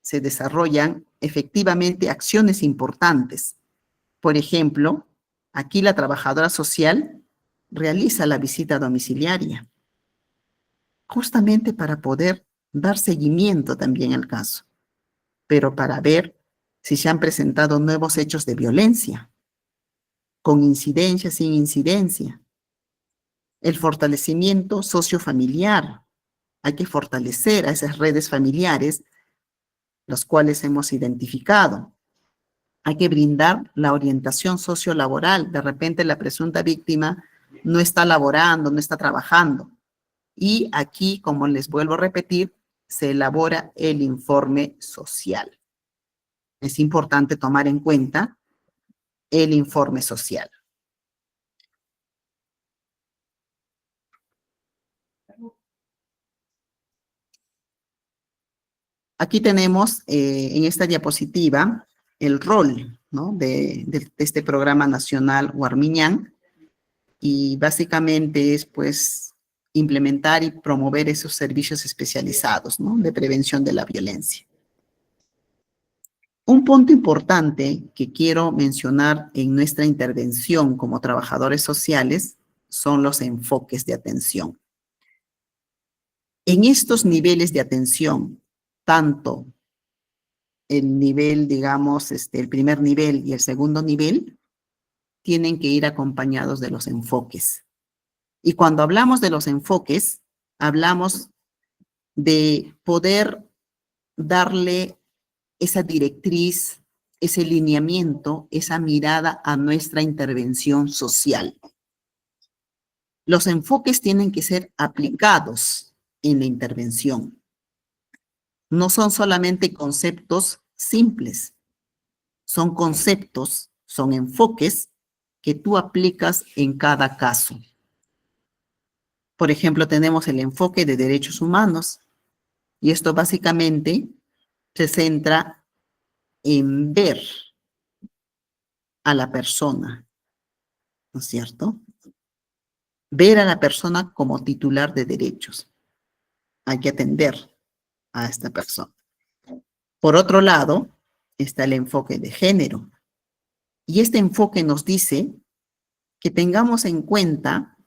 se desarrollan efectivamente acciones importantes. Por ejemplo, aquí la trabajadora social realiza la visita domiciliaria, justamente para poder dar seguimiento también al caso, pero para ver si se han presentado nuevos hechos de violencia, con incidencia, sin incidencia. El fortalecimiento sociofamiliar. Hay que fortalecer a esas redes familiares, las cuales hemos identificado. Hay que brindar la orientación sociolaboral. De repente la presunta víctima no está laborando, no está trabajando. Y aquí, como les vuelvo a repetir, se elabora el informe social. Es importante tomar en cuenta el informe social. Aquí tenemos en esta diapositiva el rol, ¿no?, de este programa nacional Warmiñán, y básicamente es pues implementar y promover esos servicios especializados, ¿no?, de prevención de la violencia. Un punto importante que quiero mencionar en nuestra intervención como trabajadores sociales son los enfoques de atención. En estos niveles de atención, tanto el nivel, digamos, el primer nivel y el segundo nivel, tienen que ir acompañados de los enfoques. Y cuando hablamos de los enfoques, hablamos de poder darle esa directriz, ese lineamiento, esa mirada a nuestra intervención social. Los enfoques tienen que ser aplicados en la intervención. No son solamente conceptos simples, son conceptos, son enfoques que tú aplicas en cada caso. Por ejemplo, tenemos el enfoque de derechos humanos, y esto básicamente se centra en ver a la persona, ¿no es cierto? Ver a la persona como titular de derechos. Hay que atender a esta persona. Por otro lado, está el enfoque de género. Y este enfoque nos dice que tengamos en cuenta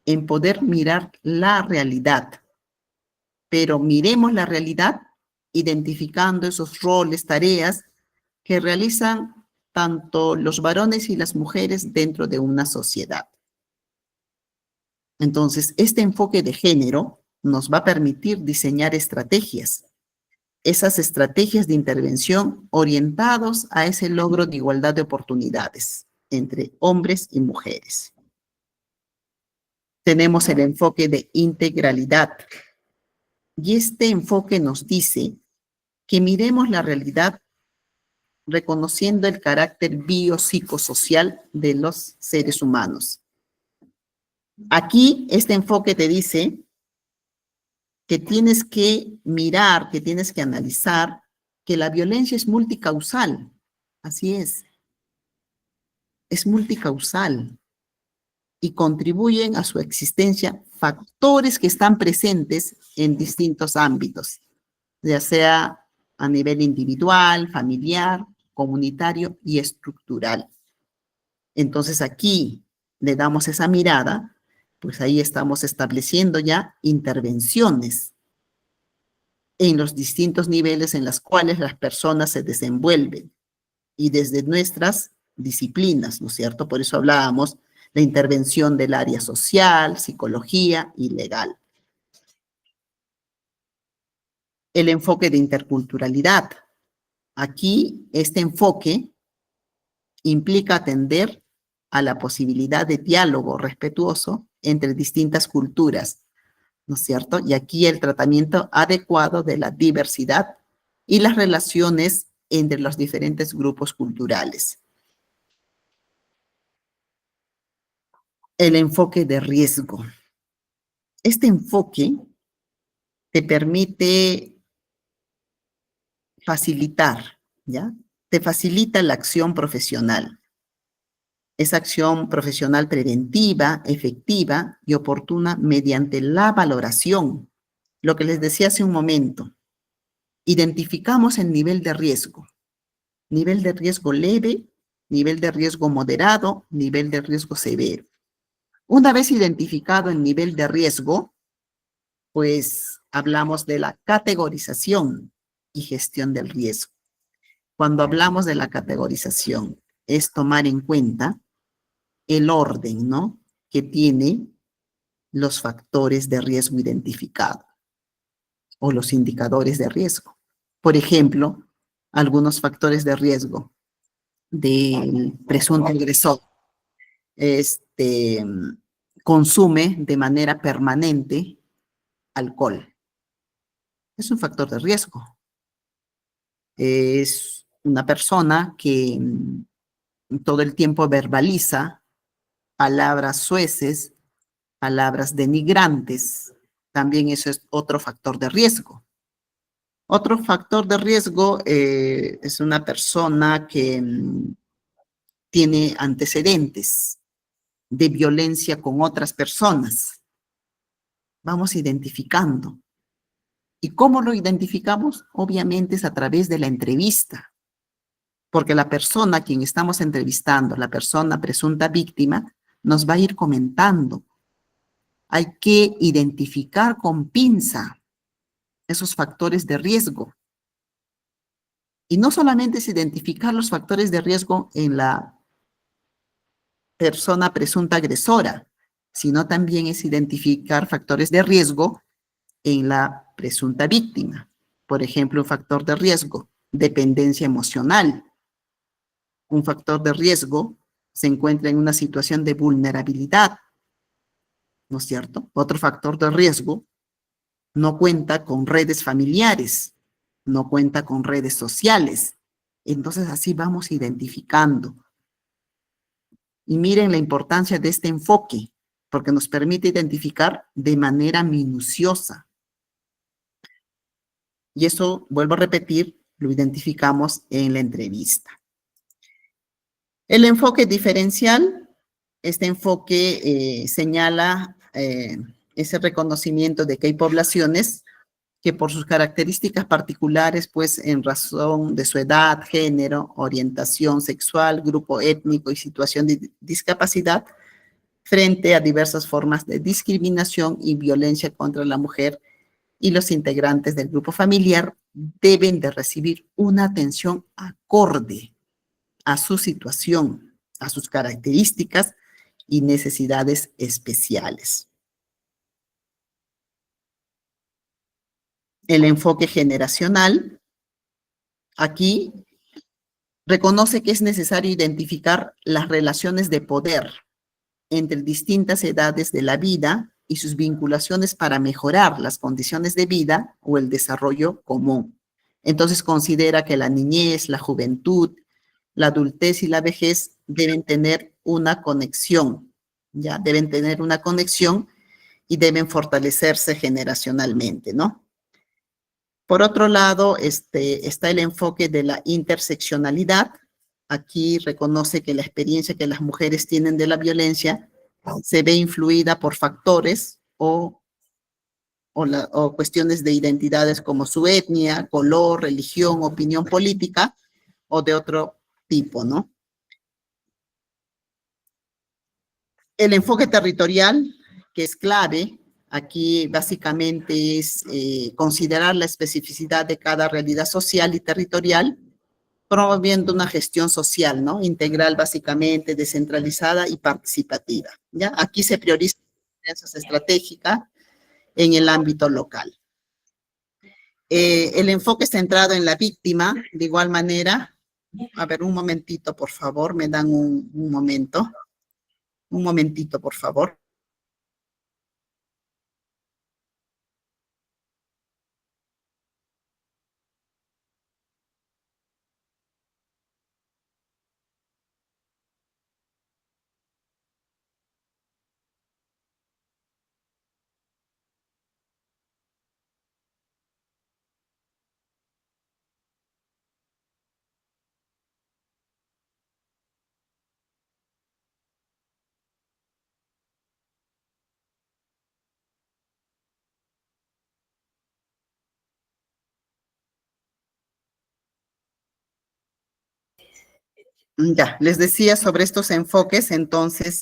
en poder mirar la realidad, pero miremos la realidad identificando esos roles, tareas que realizan tanto los varones y las mujeres dentro de una sociedad. Entonces, este enfoque de género nos va a permitir diseñar estrategias, esas estrategias de intervención orientados a ese logro de igualdad de oportunidades entre hombres y mujeres. Tenemos el enfoque de integralidad, y este enfoque nos dice que miremos la realidad reconociendo el carácter biopsicosocial de los seres humanos. Aquí este enfoque te dice que tienes que mirar, que tienes que analizar que la violencia es multicausal. Así es multicausal, y contribuyen a su existencia factores que están presentes en distintos ámbitos, ya sea a nivel individual, familiar, comunitario y estructural. Entonces aquí le damos esa mirada, pues ahí estamos estableciendo ya intervenciones en los distintos niveles en los cuales las personas se desenvuelven, y desde nuestras disciplinas, ¿no es cierto? Por eso hablábamos de intervención del área social, psicología y legal. El enfoque de interculturalidad. Aquí, este enfoque implica atender a la posibilidad de diálogo respetuoso entre distintas culturas, ¿no es cierto? Y aquí el tratamiento adecuado de la diversidad y las relaciones entre los diferentes grupos culturales. El enfoque de riesgo. Este enfoque te permite facilitar, ¿ya? Te facilita la acción profesional. Es acción profesional preventiva, efectiva y oportuna mediante la valoración. Lo que les decía hace un momento. Identificamos el nivel de riesgo. Nivel de riesgo leve, nivel de riesgo moderado, nivel de riesgo severo. Una vez identificado el nivel de riesgo, pues hablamos de la categorización y gestión del riesgo. Cuando hablamos de la categorización, es tomar en cuenta el orden, ¿no?, que tiene los factores de riesgo identificados o los indicadores de riesgo. Por ejemplo, algunos factores de riesgo del presunto agresor. Consume de manera permanente alcohol. Es un factor de riesgo. Es una persona que todo el tiempo verbaliza palabras soeces, palabras denigrantes. También eso es otro factor de riesgo. Otro factor de riesgo es una persona que tiene antecedentes de violencia con otras personas. Vamos identificando. ¿Y cómo lo identificamos? Obviamente es a través de la entrevista, porque la persona a quien estamos entrevistando, la persona presunta víctima, nos va a ir comentando. Hay que identificar con pinza esos factores de riesgo. Y no solamente es identificar los factores de riesgo en la persona presunta agresora, sino también es identificar factores de riesgo en la presunta víctima. Por ejemplo, un factor de riesgo, dependencia emocional. Un factor de riesgo se encuentra en una situación de vulnerabilidad, ¿no es cierto? Otro factor de riesgo, no cuenta con redes familiares, no cuenta con redes sociales. Entonces así vamos identificando. Y miren la importancia de este enfoque, porque nos permite identificar de manera minuciosa. Y eso, vuelvo a repetir, lo identificamos en la entrevista. El enfoque diferencial, este enfoque señala ese reconocimiento de que hay poblaciones que por sus características particulares, pues en razón de su edad, género, orientación sexual, grupo étnico y situación de discapacidad, frente a diversas formas de discriminación y violencia contra la mujer y los integrantes del grupo familiar, deben de recibir una atención acorde a su situación, a sus características y necesidades especiales. El enfoque generacional, aquí reconoce que es necesario identificar las relaciones de poder entre distintas edades de la vida y sus vinculaciones para mejorar las condiciones de vida o el desarrollo común. Entonces considera que la niñez, la juventud, la adultez y la vejez deben tener una conexión, ¿ya? Deben tener una conexión y deben fortalecerse generacionalmente, ¿no? Por otro lado, está el enfoque de la interseccionalidad. Aquí reconoce que la experiencia que las mujeres tienen de la violencia se ve influida por factores o cuestiones de identidades como su etnia, color, religión, opinión política o de otro tipo, ¿no? El enfoque territorial, que es clave, aquí básicamente es considerar la especificidad de cada realidad social y territorial, promoviendo una gestión social, ¿no? Integral, básicamente, descentralizada y participativa, ¿ya? Aquí se prioriza la alianza estratégica en el ámbito local. El enfoque centrado en la víctima, de igual manera. A ver, un momentito, por favor, me dan un momento. Un momentito, por favor. Ya, les decía sobre estos enfoques, entonces,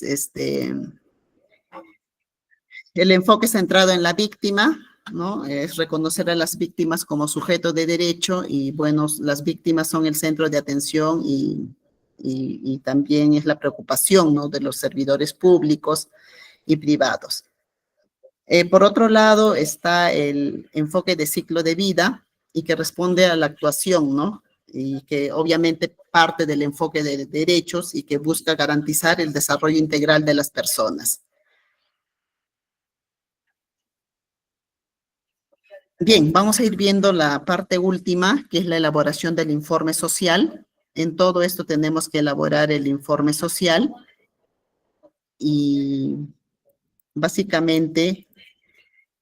el enfoque centrado en la víctima, ¿no? Es reconocer a las víctimas como sujeto de derecho y, bueno, las víctimas son el centro de atención y también es la preocupación, ¿no? De los servidores públicos y privados. Por otro lado, está el enfoque de ciclo de vida y que responde a la actuación, ¿no? Y que obviamente parte del enfoque de derechos y que busca garantizar el desarrollo integral de las personas. Bien, vamos a ir viendo la parte última, que es la elaboración del informe social. En todo esto tenemos que elaborar el informe social y básicamente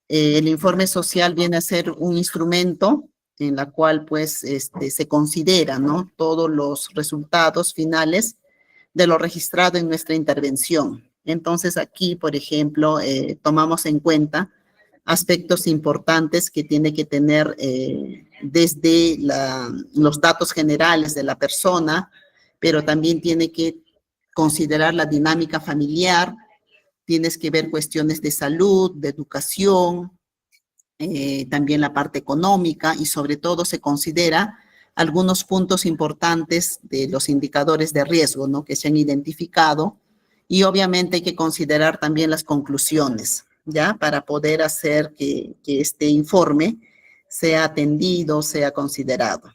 el informe social viene a ser un instrumento en la cual pues se considera, ¿no? Todos los resultados finales de lo registrado en nuestra intervención. Entonces aquí, por ejemplo, tomamos en cuenta aspectos importantes que tiene que tener desde los datos generales de la persona, pero también tiene que considerar la dinámica familiar, tienes que ver cuestiones de salud, de educación, también la parte económica y sobre todo se considera algunos puntos importantes de los indicadores de riesgo, ¿no? Que se han identificado y obviamente hay que considerar también las conclusiones, ¿ya? Para poder hacer que este informe sea atendido, sea considerado.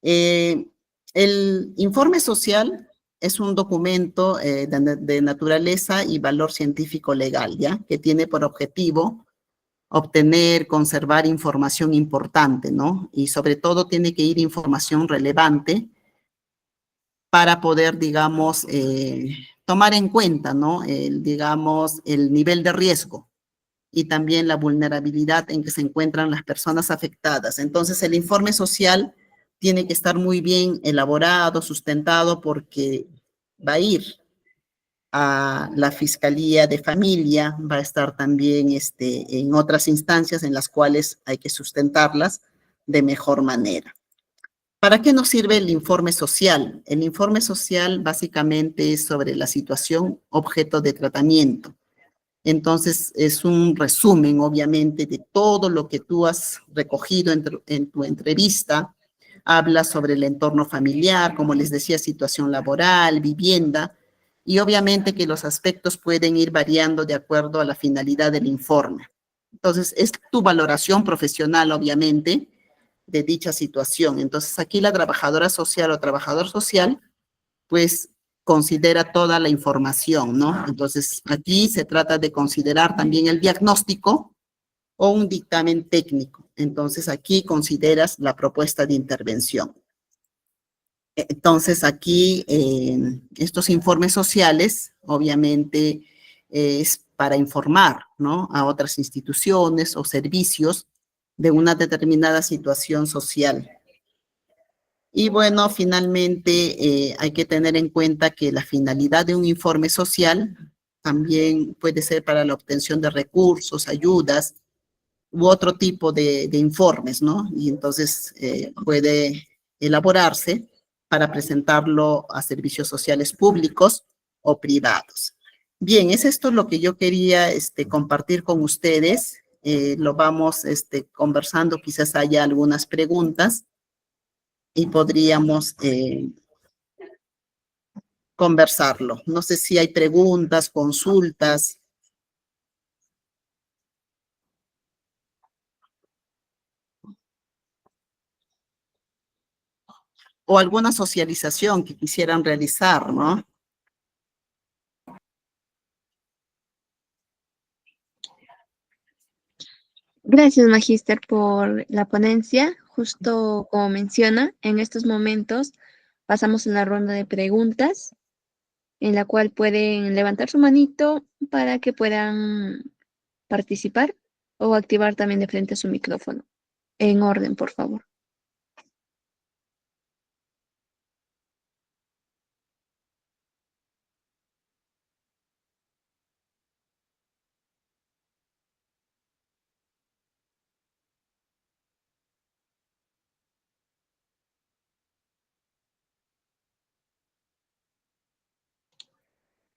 El informe social es un documento de naturaleza y valor científico legal, ¿ya? Que tiene por objetivo obtener, conservar información importante, ¿no? Y sobre todo tiene que ir información relevante para poder, digamos, tomar en cuenta, ¿no? Digamos, el nivel de riesgo y también la vulnerabilidad en que se encuentran las personas afectadas. Entonces, el informe social tiene que estar muy bien elaborado, sustentado, porque va a ir a la Fiscalía de Familia, va a estar también en otras instancias en las cuales hay que sustentarlas de mejor manera. ¿Para qué nos sirve el informe social? El informe social básicamente es sobre la situación objeto de tratamiento. Entonces, es un resumen, obviamente, de todo lo que tú has recogido en tu entrevista. Habla sobre el entorno familiar, como les decía, situación laboral, vivienda, y obviamente que los aspectos pueden ir variando de acuerdo a la finalidad del informe. Entonces, es tu valoración profesional, obviamente, de dicha situación. Entonces, aquí la trabajadora social o trabajador social, pues, considera toda la información, ¿no? Entonces, aquí se trata de considerar también el diagnóstico o un dictamen técnico. Entonces, aquí consideras la propuesta de intervención. Entonces, aquí estos informes sociales, obviamente, es para informar, ¿no? A otras instituciones o servicios de una determinada situación social. Y bueno, finalmente hay que tener en cuenta que la finalidad de un informe social también puede ser para la obtención de recursos, ayudas u otro tipo de informes, ¿no? Y entonces puede elaborarse para presentarlo a servicios sociales públicos o privados. Bien, es esto lo que yo quería compartir con ustedes. Lo vamos conversando, quizás haya algunas preguntas. y podríamos conversarlo. No sé si hay preguntas, consultas. O alguna socialización que quisieran realizar, ¿no? Gracias, Magíster, por la ponencia. Justo como menciona, en estos momentos pasamos a la ronda de preguntas, en la cual pueden levantar su manito para que puedan participar o activar también de frente su micrófono. En orden, por favor.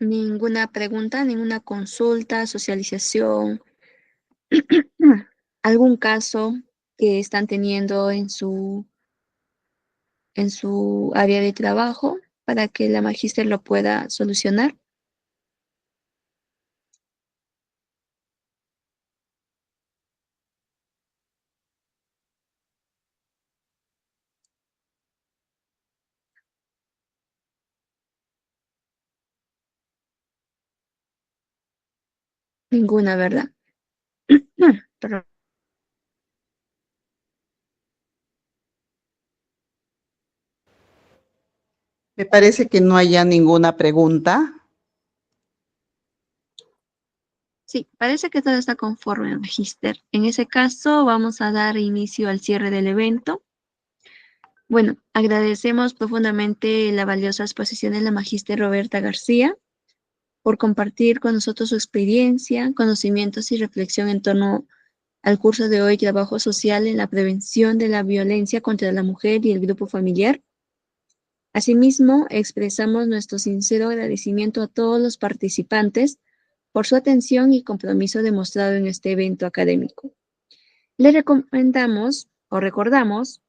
Ninguna pregunta, ninguna consulta, socialización, algún caso que están teniendo en su área de trabajo para que la magíster lo pueda solucionar. Ninguna, ¿verdad? Perdón. Me parece que no haya ninguna pregunta. Sí, parece que todo está conforme, magíster. En ese caso, vamos a dar inicio al cierre del evento. Bueno, agradecemos profundamente la valiosa exposición de la magíster Roberta García por compartir con nosotros su experiencia, conocimientos y reflexión en torno al curso de hoy, Trabajo Social en la Prevención de la Violencia contra la Mujer y el Grupo Familiar. Asimismo, expresamos nuestro sincero agradecimiento a todos los participantes por su atención y compromiso demostrado en este evento académico. Le recomendamos o recordamos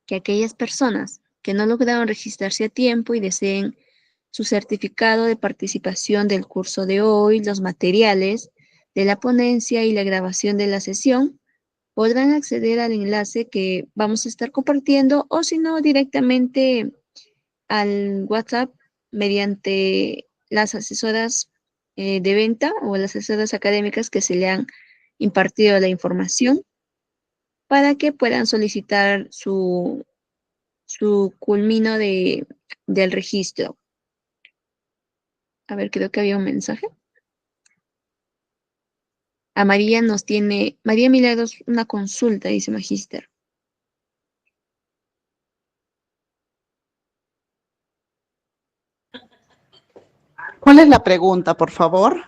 que aquellas personas que no lograron registrarse a tiempo y deseen su certificado de participación del curso de hoy, los materiales de la ponencia y la grabación de la sesión, podrán acceder al enlace que vamos a estar compartiendo o si no directamente al WhatsApp mediante las asesoras de venta o las asesoras académicas que se le han impartido la información para que puedan solicitar su culmino del registro. A ver, creo que había un mensaje. A María María Milagros, una consulta, dice Magíster. ¿Cuál es la pregunta, por favor?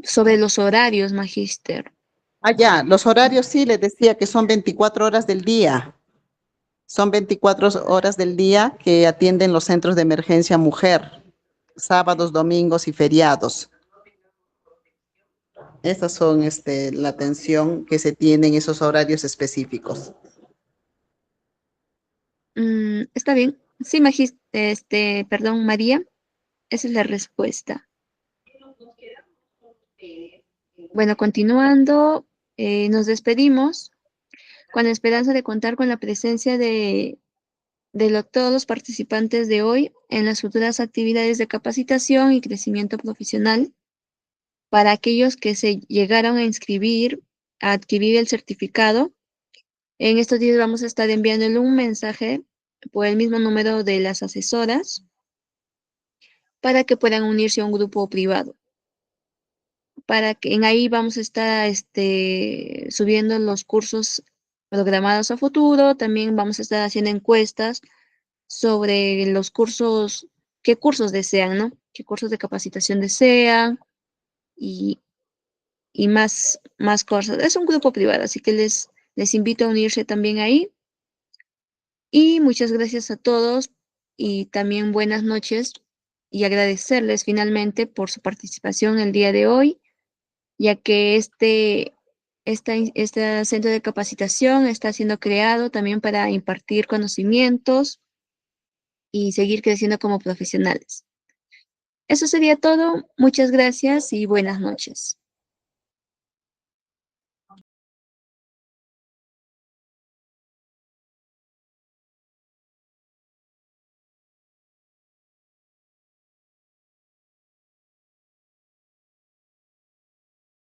Sobre los horarios, Magíster. Ah, ya, los horarios sí, les decía que son 24 horas del día. Son 24 horas del día que atienden los centros de emergencia mujer, sábados, domingos y feriados. Esas son la atención que se tiene en esos horarios específicos. Está bien. Sí, Magíster, perdón, María, esa es la respuesta. Bueno, continuando, nos despedimos con la esperanza de contar con la presencia de todos los participantes de hoy en las futuras actividades de capacitación y crecimiento profesional. Para aquellos que se llegaron a inscribir, a adquirir el certificado, en estos días vamos a estar enviándole un mensaje por el mismo número de las asesoras para que puedan unirse a un grupo privado. Para que en ahí vamos a estar subiendo los cursos programados a futuro. También vamos a estar haciendo encuestas sobre los cursos, qué cursos desean, ¿no? Qué cursos de capacitación desean y más cosas. Es un grupo privado, así que les invito a unirse también ahí. Y muchas gracias a todos y también buenas noches y agradecerles finalmente por su participación el día de hoy, ya que Este centro de capacitación está siendo creado también para impartir conocimientos y seguir creciendo como profesionales. Eso sería todo. Muchas gracias y buenas noches.